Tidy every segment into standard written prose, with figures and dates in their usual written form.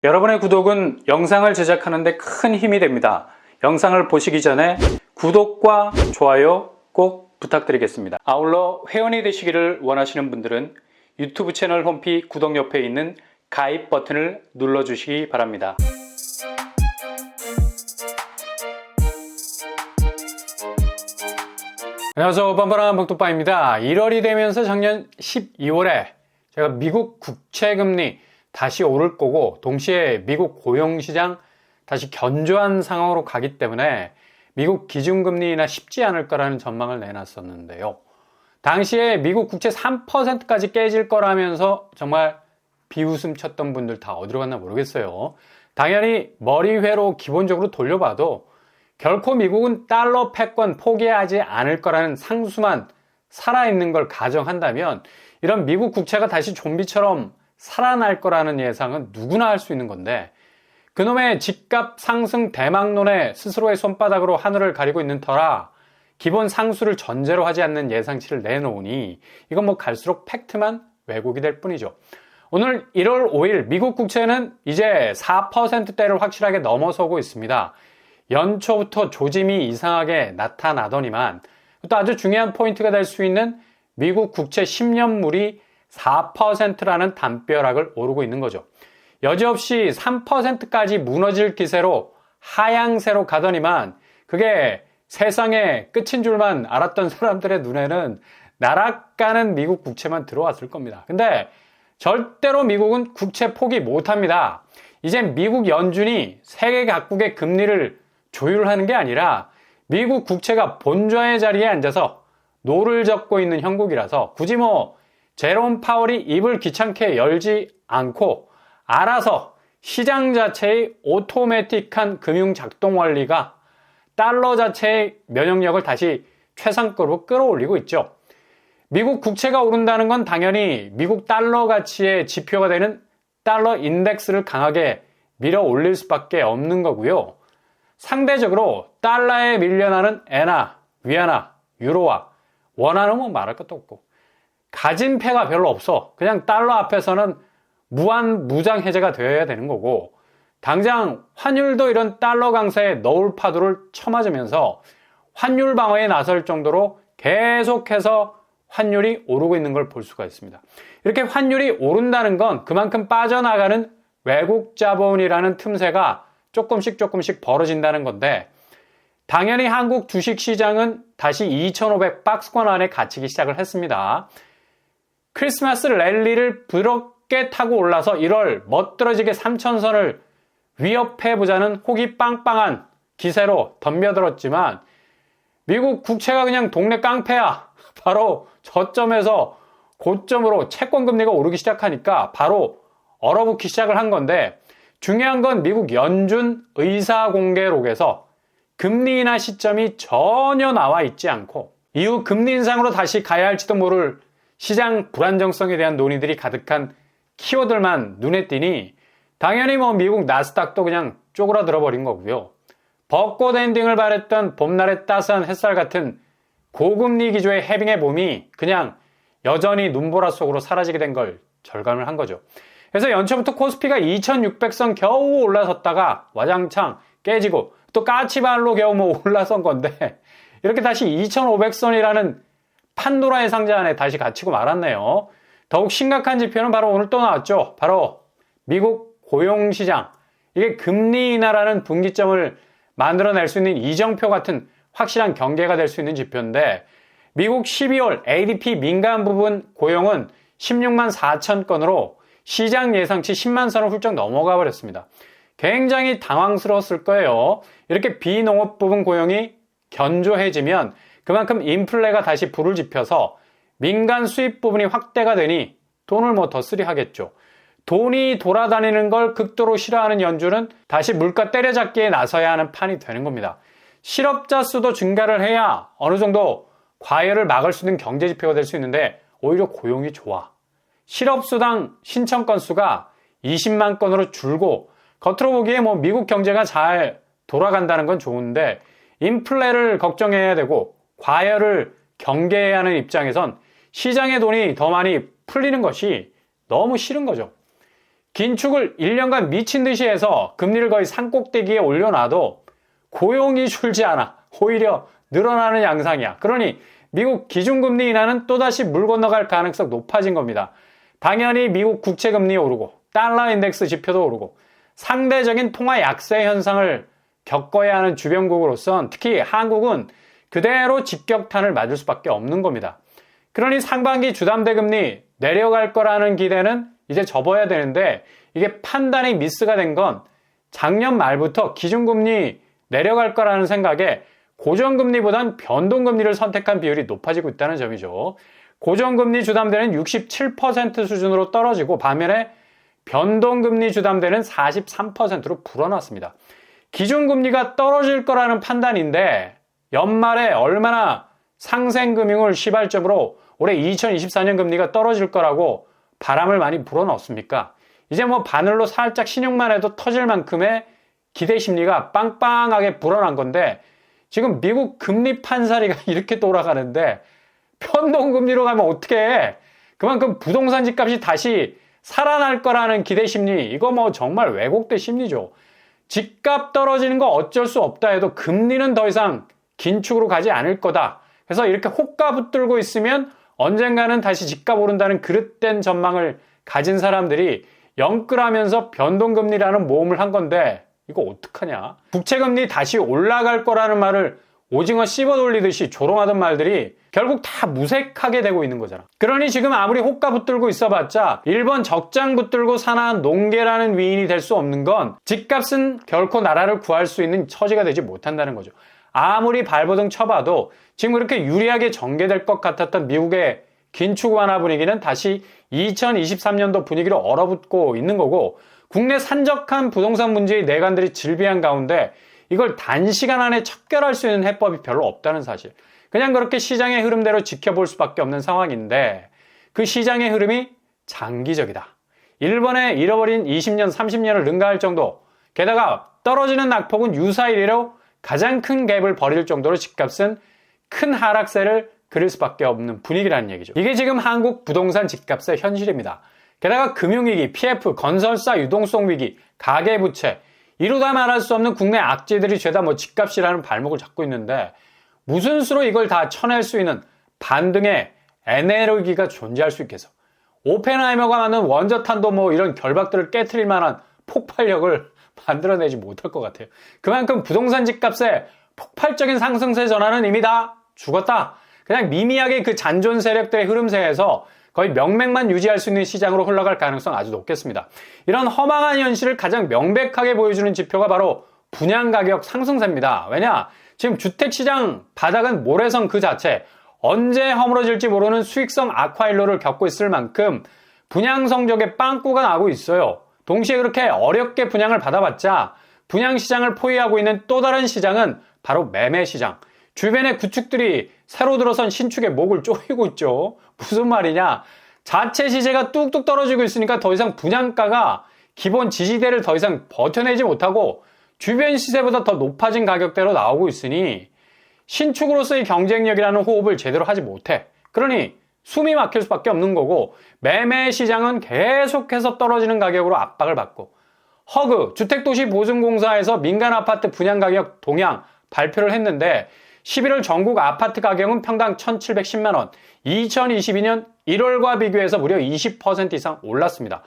여러분의 구독은 영상을 제작하는 데 큰 힘이 됩니다. 영상을 보시기 전에 구독과 좋아요 꼭 부탁드리겠습니다. 아울러 회원이 되시기를 원하시는 분들은 유튜브 채널 홈피 구독 옆에 있는 가입 버튼을 눌러주시기 바랍니다. 안녕하세요. 뻔뻔한 복도빠입니다. 1월이 되면서 작년 12월에 제가 미국 국채금리 다시 오를 거고 동시에 미국 고용시장 다시 견조한 상황으로 가기 때문에 미국 기준금리 인하 쉽지 않을 거라는 전망을 내놨었는데요. 당시에 미국 국채 3%까지 깨질 거라면서 정말 비웃음 쳤던 분들 다 어디로 갔나 모르겠어요. 당연히 머리회로 기본적으로 돌려봐도 결코 미국은 달러 패권 포기하지 않을 거라는 상수만 살아있는 걸 가정한다면 이런 미국 국채가 다시 좀비처럼 살아날 거라는 예상은 누구나 할 수 있는 건데 그놈의 집값 상승 대망론에 스스로의 손바닥으로 하늘을 가리고 있는 터라 기본 상수를 전제로 하지 않는 예상치를 내놓으니 이건 뭐 갈수록 팩트만 왜곡이 될 뿐이죠. 오늘 1월 5일 미국 국채는 이제 4%대를 확실하게 넘어서고 있습니다. 연초부터 조짐이 이상하게 나타나더니만 또 아주 중요한 포인트가 될 수 있는 미국 국채 10년물이 4%라는 담벼락을 오르고 있는 거죠. 여지없이 3%까지 무너질 기세로 하향세로 가더니만 그게 세상의 끝인 줄만 알았던 사람들의 눈에는 날아가는 미국 국채만 들어왔을 겁니다. 근데 절대로 미국은 국채 포기 못합니다. 이제 미국 연준이 세계 각국의 금리를 조율하는 게 아니라 미국 국채가 본좌의 자리에 앉아서 노를 젓고 있는 형국이라서 굳이 제롬 파월이 입을 귀찮게 열지 않고 알아서 시장 자체의 오토매틱한 금융 작동 원리가 달러 자체의 면역력을 다시 최상급으로 끌어올리고 있죠. 미국 국채가 오른다는 건 당연히 미국 달러 가치의 지표가 되는 달러 인덱스를 강하게 밀어 올릴 수밖에 없는 거고요. 상대적으로 달러에 밀려나는 엔화, 위안화, 유로화, 원화는 말할 것도 없고 가진 패가 별로 없어. 그냥 달러 앞에서는 무한 무장 해제가 되어야 되는 거고 당장 환율도 이런 달러 강세에 너울 파도를 쳐맞으면서 환율 방어에 나설 정도로 계속해서 환율이 오르고 있는 걸 볼 수가 있습니다. 이렇게 환율이 오른다는 건 그만큼 빠져나가는 외국 자본이라는 틈새가 조금씩 벌어진다는 건데 당연히 한국 주식시장은 다시 2,500 박스권 안에 갇히기 시작을 했습니다. 크리스마스 랠리를 부럽게 타고 올라서 1월 멋들어지게 3,000선을 위협해보자는 혹이 빵빵한 기세로 덤벼들었지만 미국 국채가 그냥 동네 깡패야. 바로 저점에서 고점으로 채권금리가 오르기 시작하니까 바로 얼어붙기 시작을 한 건데 중요한 건 미국 연준 의사공개록에서 금리 인하 시점이 전혀 나와 있지 않고 이후 금리 인상으로 다시 가야 할지도 모를 시장 불안정성에 대한 논의들이 가득한 키워드만 눈에 띄니 당연히 미국 나스닥도 그냥 쪼그라들어 버린 거고요. 벚꽃 엔딩을 바랬던 봄날의 따스한 햇살 같은 고금리 기조의 해빙의 봄이 그냥 여전히 눈보라 속으로 사라지게 된 걸 절감을 한 거죠. 그래서 연초부터 코스피가 2,600선 겨우 올라섰다가 와장창 깨지고 또 까치발로 겨우 올라선 건데 이렇게 다시 2,500선이라는 판도라의 상자 안에 다시 갇히고 말았네요. 더욱 심각한 지표는 바로 오늘 또 나왔죠. 바로 미국 고용시장. 이게 금리 인하라는 분기점을 만들어낼 수 있는 이정표 같은 확실한 경계가 될 수 있는 지표인데 미국 12월 ADP 민간 부분 고용은 16만 4천 건으로 시장 예상치 10만 선을 훌쩍 넘어가 버렸습니다. 굉장히 당황스러웠을 거예요. 이렇게 비농업 부분 고용이 견조해지면 그만큼 인플레가 다시 불을 지펴서 민간 수입 부분이 확대가 되니 돈을 더 쓰리 하겠죠. 돈이 돌아다니는 걸 극도로 싫어하는 연준은 다시 물가 때려잡기에 나서야 하는 판이 되는 겁니다. 실업자 수도 증가를 해야 어느 정도 과열을 막을 수 있는 경제 지표가 될 수 있는데 오히려 고용이 좋아. 실업수당 신청 건수가 20만 건으로 줄고 겉으로 보기에 미국 경제가 잘 돌아간다는 건 좋은데 인플레를 걱정해야 되고 과열을 경계해야 하는 입장에선 시장의 돈이 더 많이 풀리는 것이 너무 싫은 거죠. 긴축을 1년간 미친 듯이 해서 금리를 거의 산꼭대기에 올려놔도 고용이 줄지 않아. 오히려 늘어나는 양상이야. 그러니 미국 기준금리 인하는 또다시 물 건너갈 가능성 높아진 겁니다. 당연히 미국 국채금리 오르고 달러 인덱스 지표도 오르고 상대적인 통화 약세 현상을 겪어야 하는 주변국으로선 특히 한국은 그대로 직격탄을 맞을 수밖에 없는 겁니다. 그러니 상반기 주담대 금리 내려갈 거라는 기대는 이제 접어야 되는데 이게 판단이 미스가 된 건 작년 말부터 기준금리 내려갈 거라는 생각에 고정금리보단 변동금리를 선택한 비율이 높아지고 있다는 점이죠. 고정금리 주담대는 67% 수준으로 떨어지고 반면에 변동금리 주담대는 43%로 불어났습니다. 기준금리가 떨어질 거라는 판단인데 연말에 얼마나 상생금융을 시발점으로 올해 2024년 금리가 떨어질 거라고 바람을 많이 불어넣습니까? 이제 뭐 바늘로 살짝 신용만 해도 터질 만큼의 기대 심리가 빵빵하게 불어난 건데 지금 미국 금리 판사리가 이렇게 돌아가는데 변동금리로 가면 어떻게 해? 그만큼 부동산 집값이 다시 살아날 거라는 기대 심리, 이거 뭐 정말 왜곡된 심리죠. 집값 떨어지는 거 어쩔 수 없다 해도 금리는 더 이상 긴축으로 가지 않을 거다. 그래서 이렇게 호가 붙들고 있으면 언젠가는 다시 집값 오른다는 그릇된 전망을 가진 사람들이 영끌하면서 변동금리라는 모험을 한 건데 이거 어떡하냐. 국채금리 다시 올라갈 거라는 말을 오징어 씹어 돌리듯이 조롱하던 말들이 결국 다 무색하게 되고 있는 거잖아. 그러니 지금 아무리 호가 붙들고 있어봤자 일본 적장 붙들고 사나운 농계라는 위인이 될 수 없는 건 집값은 결코 나라를 구할 수 있는 처지가 되지 못한다는 거죠. 아무리 발버둥 쳐봐도 지금 그렇게 유리하게 전개될 것 같았던 미국의 긴축 완화 분위기는 다시 2023년도 분위기로 얼어붙고 있는 거고 국내 산적한 부동산 문제의 내관들이 질비한 가운데 이걸 단시간 안에 척결할 수 있는 해법이 별로 없다는 사실. 그냥 그렇게 시장의 흐름대로 지켜볼 수밖에 없는 상황인데 그 시장의 흐름이 장기적이다. 일본의 잃어버린 20년, 30년을 능가할 정도, 게다가 떨어지는 낙폭은 유사일이로 가장 큰 갭을 벌일 정도로 집값은 큰 하락세를 그릴 수밖에 없는 분위기라는 얘기죠. 이게 지금 한국 부동산 집값의 현실입니다. 게다가 금융위기, PF, 건설사 유동성 위기, 가계부채, 이루다 말할 수 없는 국내 악재들이 죄다 뭐 집값이라는 발목을 잡고 있는데 무슨 수로 이걸 다 쳐낼 수 있는 반등의 에너지가 존재할 수 있겠어. 오펜하이머가 만든 원자탄도 뭐 이런 결박들을 깨트릴 만한 폭발력을 만들어내지 못할 것 같아요. 그만큼 부동산 집값의 폭발적인 상승세 전환은 이미 다 죽었다. 그냥 미미하게 그 잔존 세력들의 흐름세에서 거의 명맥만 유지할 수 있는 시장으로 흘러갈 가능성 아주 높겠습니다. 이런 허망한 현실을 가장 명백하게 보여주는 지표가 바로 분양가격 상승세입니다. 왜냐? 지금 주택시장 바닥은 모래성 그 자체, 언제 허물어질지 모르는 수익성 악화일로를 겪고 있을 만큼 분양 성적에 빵꾸가 나고 있어요. 동시에 그렇게 어렵게 분양을 받아봤자 분양시장을 포위하고 있는 또 다른 시장은 바로 매매시장. 주변의 구축들이 새로 들어선 신축에 목을 조이고 있죠. 무슨 말이냐? 자체 시세가 뚝뚝 떨어지고 있으니까 더 이상 분양가가 기본 지지대를 더 이상 버텨내지 못하고 주변 시세보다 더 높아진 가격대로 나오고 있으니 신축으로서의 경쟁력이라는 호흡을 제대로 하지 못해. 그러니 숨이 막힐 수밖에 없는 거고 매매 시장은 계속해서 떨어지는 가격으로 압박을 받고 허그 주택도시보증공사에서 민간 아파트 분양가격 동향 발표를 했는데 11월 전국 아파트 가격은 평당 1,710만 원, 2022년 1월과 비교해서 무려 20% 이상 올랐습니다.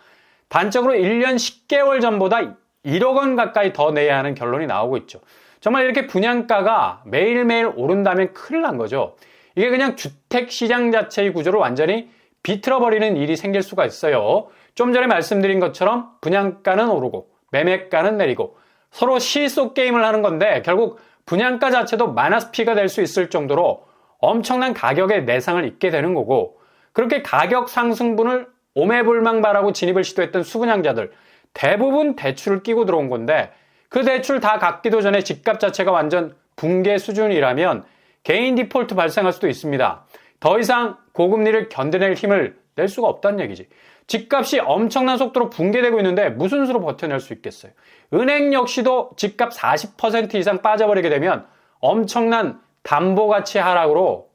단적으로 1년 10개월 전보다 1억 원 가까이 더 내야 하는 결론이 나오고 있죠. 정말 이렇게 분양가가 매일매일 오른다면 큰일 난 거죠. 이게 그냥 주택시장 자체의 구조를 완전히 비틀어버리는 일이 생길 수가 있어요. 좀 전에 말씀드린 것처럼 분양가는 오르고 매매가는 내리고 서로 시속 게임을 하는 건데 결국 분양가 자체도 마이너스 P가 될 수 있을 정도로 엄청난 가격의 내상을 입게 되는 거고 그렇게 가격 상승분을 오매불망바라고 진입을 시도했던 수분양자들 대부분 대출을 끼고 들어온 건데 그 대출 다 갚기도 전에 집값 자체가 완전 붕괴 수준이라면 개인 디폴트 발생할 수도 있습니다. 더 이상 고금리를 견뎌낼 힘을 낼 수가 없다는 얘기지. 집값이 엄청난 속도로 붕괴되고 있는데 무슨 수로 버텨낼 수 있겠어요. 은행 역시도 집값 40% 이상 빠져버리게 되면 엄청난 담보가치 하락으로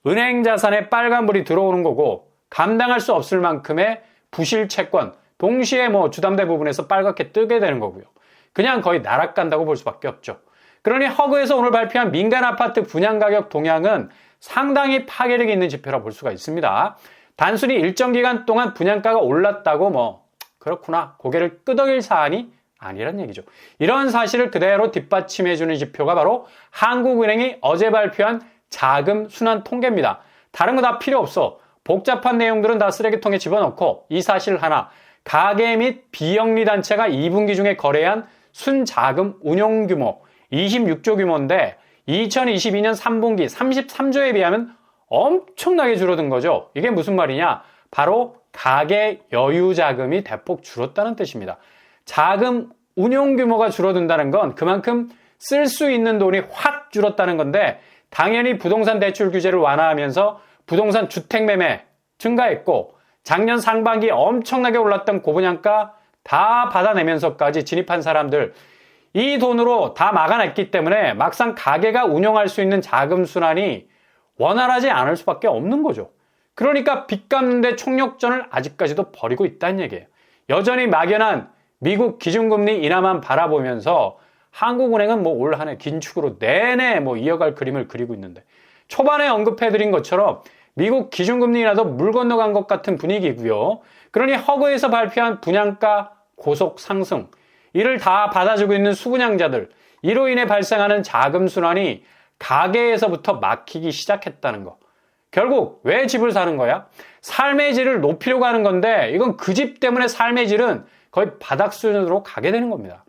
은행 자산에 빨간불이 들어오는 거고 감당할 수 없을 만큼의 부실 채권, 동시에 뭐 주담대 부분에서 빨갛게 뜨게 되는 거고요. 그냥 거의 날아간다고 볼 수밖에 없죠. 그러니 허그에서 오늘 발표한 민간 아파트 분양 가격 동향은 상당히 파괴력이 있는 지표라 볼 수가 있습니다. 단순히 일정 기간 동안 분양가가 올랐다고 뭐 그렇구나 고개를 끄덕일 사안이 아니란 얘기죠. 이런 사실을 그대로 뒷받침해주는 지표가 바로 한국은행이 어제 발표한 자금 순환 통계입니다. 다른 거 다 필요 없어. 복잡한 내용들은 다 쓰레기통에 집어넣고 이 사실 하나, 가계 및 비영리 단체가 2분기 중에 거래한 순자금 운용 규모 26조 규모인데 2022년 3분기 33조에 비하면 엄청나게 줄어든 거죠. 이게 무슨 말이냐? 바로 가계 여유 자금이 대폭 줄었다는 뜻입니다. 자금 운용 규모가 줄어든다는 건 그만큼 쓸 수 있는 돈이 확 줄었다는 건데 당연히 부동산 대출 규제를 완화하면서 부동산 주택 매매 증가했고 작년 상반기 엄청나게 올랐던 고분양가 다 받아내면서까지 진입한 사람들 이 돈으로 다 막아냈기 때문에 막상 가게가 운영할 수 있는 자금 순환이 원활하지 않을 수밖에 없는 거죠. 그러니까 빚 갚는데 총력전을 아직까지도 벌이고 있다는 얘기예요. 여전히 막연한 미국 기준금리 인하만 바라보면서 한국은행은 뭐 올 한 해 긴축으로 내내 뭐 이어갈 그림을 그리고 있는데 초반에 언급해드린 것처럼 미국 기준금리 인하도 물 건너간 것 같은 분위기고요. 그러니 허그에서 발표한 분양가 고속 상승 이를 다 받아주고 있는 수분양자들 이로 인해 발생하는 자금 순환이 가계에서부터 막히기 시작했다는 거. 결국 왜 집을 사는 거야? 삶의 질을 높이려고 하는 건데 이건 그 집 때문에 삶의 질은 거의 바닥 수준으로 가게 되는 겁니다.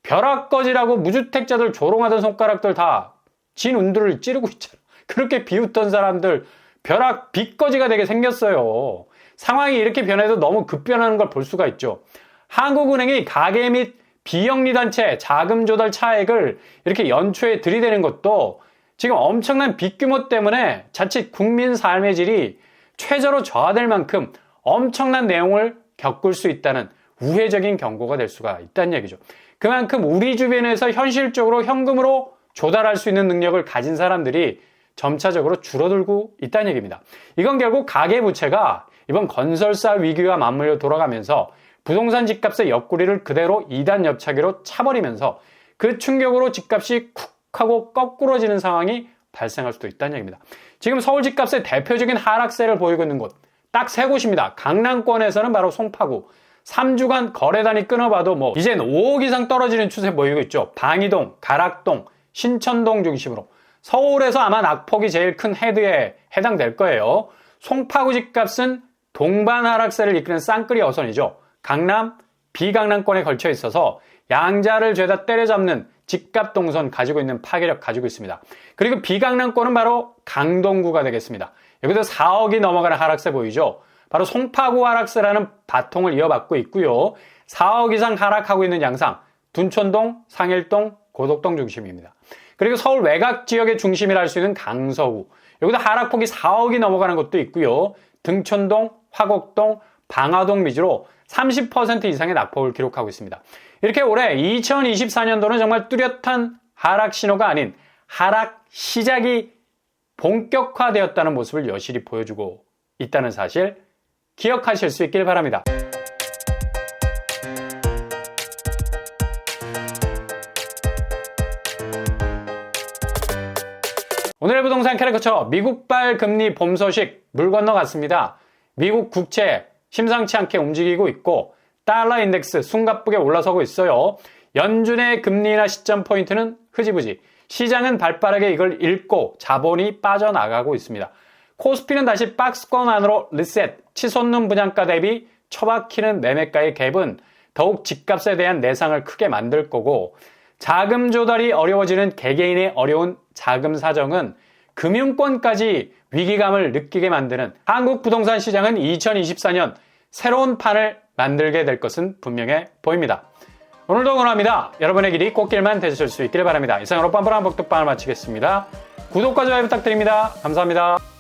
벼락거지라고 무주택자들 조롱하던 손가락들 다 진 운들을 찌르고 있잖아. 그렇게 비웃던 사람들 벼락 빚거지가 되게 생겼어요. 상황이 이렇게 변해도 너무 급변하는 걸 볼 수가 있죠. 한국은행이 가계 및 비영리 단체 자금 조달 차액을 이렇게 연초에 들이대는 것도 지금 엄청난 빚 규모 때문에 자칫 국민 삶의 질이 최저로 저하될 만큼 엄청난 내용을 겪을 수 있다는 우회적인 경고가 될 수가 있다는 얘기죠. 그만큼 우리 주변에서 현실적으로 현금으로 조달할 수 있는 능력을 가진 사람들이 점차적으로 줄어들고 있다는 얘기입니다. 이건 결국 가계부채가 이번 건설사 위기와 맞물려 돌아가면서 부동산 집값의 옆구리를 그대로 2단 옆차기로 차버리면서 그 충격으로 집값이 쿡 하고 거꾸러지는 상황이 발생할 수도 있다는 얘기입니다. 지금 서울 집값의 대표적인 하락세를 보이고 있는 곳 딱 세 곳입니다. 강남권에서는 바로 송파구 3주간 거래단이 끊어봐도 뭐 이젠 5억 이상 떨어지는 추세 보이고 있죠. 방이동, 가락동, 신천동 중심으로 서울에서 아마 낙폭이 제일 큰 헤드에 해당될 거예요. 송파구 집값은 동반 하락세를 이끄는 쌍끌이 어선이죠. 강남, 비강남권에 걸쳐 있어서 양자를 죄다 때려잡는 집값 동선 가지고 있는 파괴력 가지고 있습니다. 그리고 비강남권은 바로 강동구가 되겠습니다. 여기도 4억이 넘어가는 하락세 보이죠. 바로 송파구 하락세라는 바통을 이어받고 있고요. 4억 이상 하락하고 있는 양상, 둔촌동, 상일동, 고덕동 중심입니다. 그리고 서울 외곽 지역의 중심이라 할 수 있는 강서구, 여기도 하락폭이 4억이 넘어가는 곳도 있고요. 등촌동, 화곡동, 방화동 위주로 30% 이상의 낙폭을 기록하고 있습니다. 이렇게 올해 2024년도는 정말 뚜렷한 하락 신호가 아닌 하락 시작이 본격화되었다는 모습을 여실히 보여주고 있다는 사실 기억하실 수 있길 바랍니다. 오늘의 부동산 캐리커처 미국발 금리 봄 소식 물 건너갔습니다. 미국 국채 심상치 않게 움직이고 있고 달러 인덱스 숨가쁘게 올라서고 있어요. 연준의 금리 인하 시점 포인트는 흐지부지. 시장은 발빠르게 이걸 읽고 자본이 빠져나가고 있습니다. 코스피는 다시 박스권 안으로 리셋, 치솟는 분양가 대비 처박히는 매매가의 갭은 더욱 집값에 대한 내상을 크게 만들 거고 자금 조달이 어려워지는 개개인의 어려운 자금 사정은 금융권까지 위기감을 느끼게 만드는 한국 부동산 시장은 2024년 새로운 판을 만들게 될 것은 분명해 보입니다. 오늘도 응원합니다. 여러분의 길이 꽃길만 되실 수 있기를 바랍니다. 이상으로 빰빰한 복덕방을 마치겠습니다. 구독과 좋아요 부탁드립니다. 감사합니다.